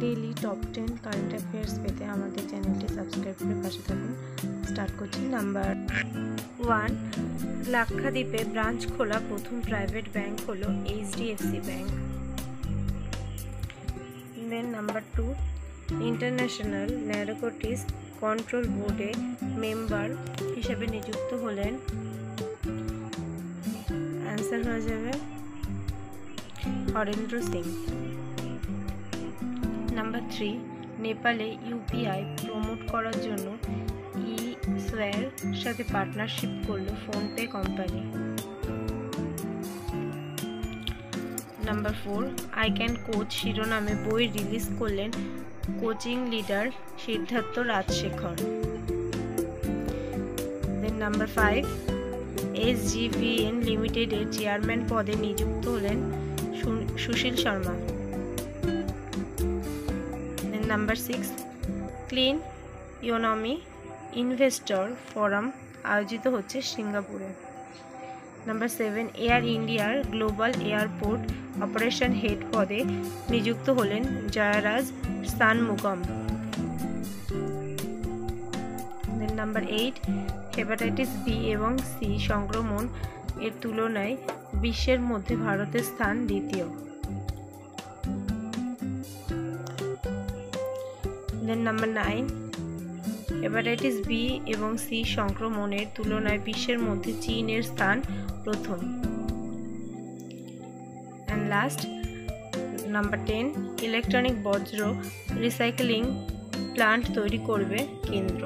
Daily top 10 current affairs পেতে আমাদের চ্যানেলটি সাবস্ক্রাইব করে পাশে থাকুন। স্টার্ট করছি। নাম্বার 1, লাক্ষাদ্বীপে ব্রাঞ্চ খোলা প্রথম প্রাইভেট ব্যাংক হলো HDFC ব্যাংক। দেন নাম্বার 2, ইন্টারন্যাশনাল ন্যারকোটিক্স কন্ট্রোল বোর্ডে মেম্বার হিসেবে নিযুক্ত হলেন, অ্যান্সার হয়ে যাবে হরেন্দ্র সিং। নাম্বার 3, নেপালে UPI প্রমোট করার জন্য eSware সাথে পার্টনারশিপ করলো PhonePe company. Number 4, I can coach শিরোনামে বই রিলিজ করলেন coaching leader Siddharth Rajshekhar. Then number 5, SGVN লিমিটেডের চেয়ারম্যান পদে নিযুক্ত হলেন Sushil Sharma. Then number 6, clean economy investor forum আয়োজিত হচ্ছে সিঙ্গাপুরে। নাম্বার 7, এয়ার ইন্ডিয়ার গ্লোবাল এয়ারপোর্ট অপারেশন হেড পদে নিযুক্ত হলেন Jayaraj Shanmugam. Then number 8, hepatitis B এবং সি সংক্রমণ এর তুলনায় বিশ্বের মধ্যে ভারতের স্থান দ্বিতীয়। দেন নাম্বার 9, হেপাটাইটিস বি এবং সি সংক্রমণের তুলনায় বিশ্বের মধ্যে চীনের স্থান প্রথম। অ্যান্ড লাস্ট নাম্বার 10, ইলেকট্রনিক বর্জ্য রিসাইক্লিং প্লান্ট তৈরি করবে কেন্দ্র।